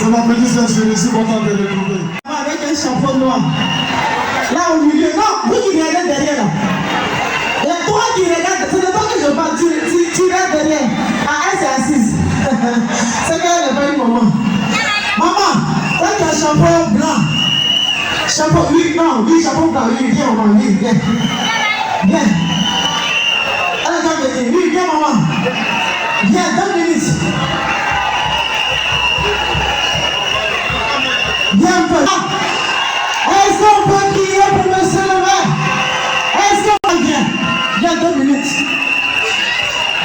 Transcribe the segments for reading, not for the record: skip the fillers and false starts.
C'est ma petite sœur, je suis content de le retrouver. Avec un chapeau noir. Là au milieu, non, vous qui regardez derrière là. Et toi qui regardes, ce n'est pas que je parle, tu regardes derrière. Ah, elle s'est assise. C'est qu'elle n'est pas une maman. Maman, toi qui as un chapeau blanc. Chapeau, oui, non, oui, chapeau blanc, oui, viens maman, oui, viens. Viens. Elle va me dire, oui, viens maman. Viens, 2 minutes. Viens un peu. Est-ce qu'on peut crier pour monsieur le maire? Est-ce qu'on vient? Viens 2 minutes.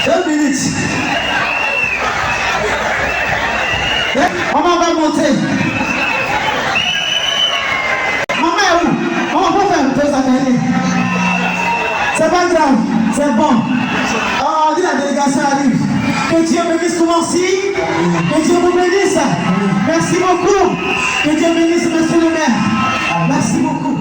2 minutes. Maman va monter. Maman est où? Maman peut faire un peu sa carrière. C'est pas grave, c'est bon. Oh, dis la délégation arrive. Que Dieu bénisse Koumassi. Que Dieu vous bénisse. Merci beaucoup. Que Dieu bénisse monsieur le maire. Merci beaucoup.